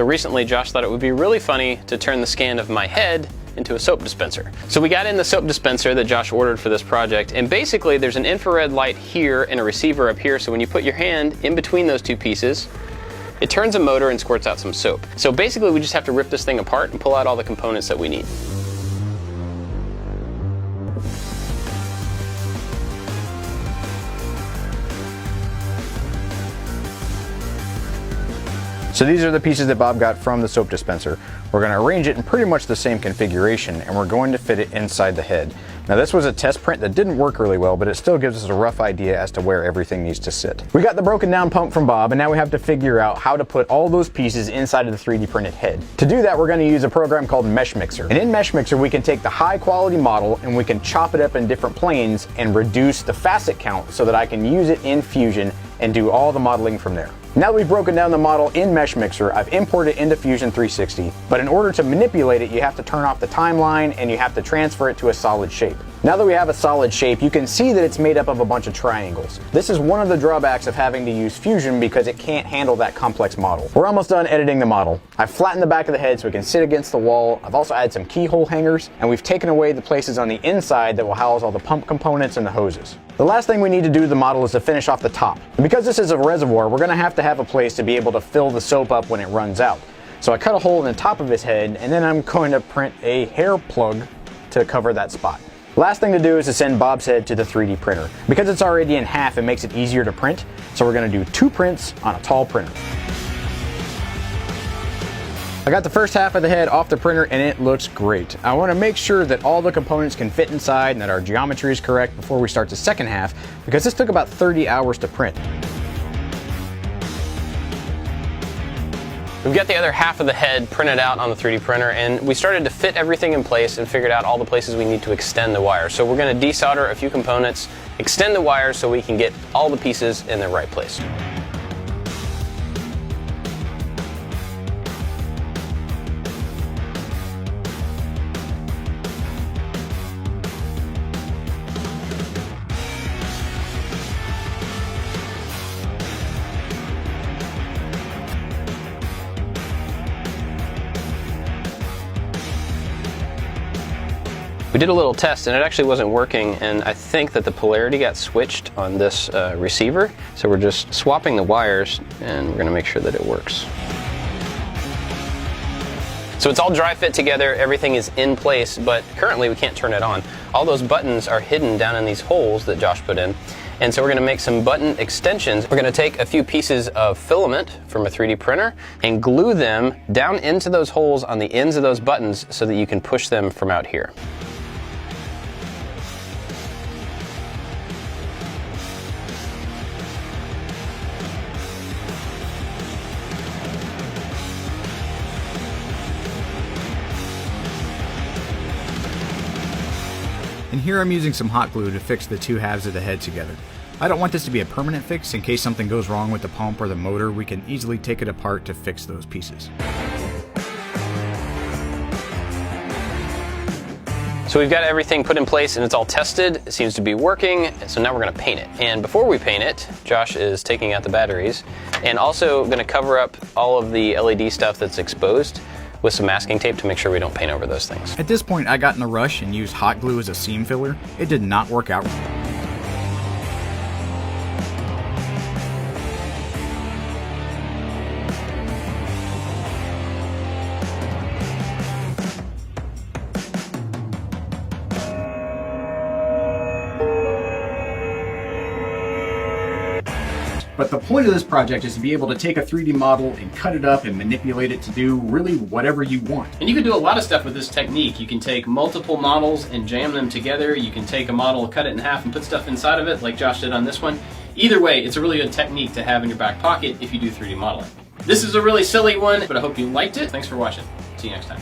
So recently Josh thought it would be really funny to turn the scan of my head into a soap dispenser. So we got in the soap dispenser that Josh ordered for this project, and basically there's an infrared light here and a receiver up here, so when you put your hand in between those two pieces, it turns a motor and squirts out some soap. So basically we just have to rip this thing apart and pull out all the components that we need. So these are the pieces that Bob got from the soap dispenser. We're going to arrange it in pretty much the same configuration, and we're going to fit it inside the head. Now this was a test print that didn't work really well, but it still gives us a rough idea as to where everything needs to sit. We got the broken down pump from Bob, and now we have to figure out how to put all those pieces inside of the 3D printed head. To do that, we're going to use a program called Mesh Mixer. And in Mesh Mixer, we can take the high quality model and we can chop it up in different planes and reduce the facet count so that I can use it in Fusion and do all the modeling from there. Now that we've broken down the model in Mesh Mixer, I've imported it into Fusion 360, but in order to manipulate it, you have to turn off the timeline and you have to transfer it to a solid shape. Now that we have a solid shape, you can see that it's made up of a bunch of triangles. This is one of the drawbacks of having to use Fusion because it can't handle that complex model. We're almost done editing the model. I've flattened the back of the head so it can sit against the wall. I've also added some keyhole hangers, and we've taken away the places on the inside that will house all the pump components and the hoses. The last thing we need to do to the model is to finish off the top. And because this is a reservoir, we're going to have a place to be able to fill the soap up when it runs out. So I cut a hole in the top of his head, and then I'm going to print a hair plug to cover that spot. Last thing to do is to send Bob's head to the 3D printer. Because it's already in half, it makes it easier to print, so we're going to do 2 prints on a tall printer. I got the first half of the head off the printer and it looks great. I want to make sure that all the components can fit inside and that our geometry is correct before we start the second half, because this took about 30 hours to print. We've got the other half of the head printed out on the 3D printer, and we started to fit everything in place and figured out all the places we need to extend the wire. So we're going to desolder a few components, extend the wires so we can get all the pieces in the right place. We did a little test and it actually wasn't working, and I think that the polarity got switched on this receiver. So we're just swapping the wires and we're going to make sure that it works. So it's all dry fit together, everything is in place, but currently we can't turn it on. All those buttons are hidden down in these holes that Josh put in. And so we're going to make some button extensions. We're going to take a few pieces of filament from a 3D printer and glue them down into those holes on the ends of those buttons so that you can push them from out here. And here I'm using some hot glue to fix the 2 halves of the head together. I don't want this to be a permanent fix. In case something goes wrong with the pump or the motor, we can easily take it apart to fix those pieces. So we've got everything put in place and it's all tested. It seems to be working. So now we're going to paint it. And before we paint it, Josh is taking out the batteries and also going to cover up all of the LED stuff that's exposed with some masking tape to make sure we don't paint over those things. At this point, I got in a rush and used hot glue as a seam filler. It did not work out. But the point of this project is to be able to take a 3D model and cut it up and manipulate it to do really whatever you want. And you can do a lot of stuff with this technique. You can take multiple models and jam them together. You can take a model, cut it in half, and put stuff inside of it like Josh did on this one. Either way, it's a really good technique to have in your back pocket if you do 3D modeling. This is a really silly one, but I hope you liked it. Thanks for watching. See you next time.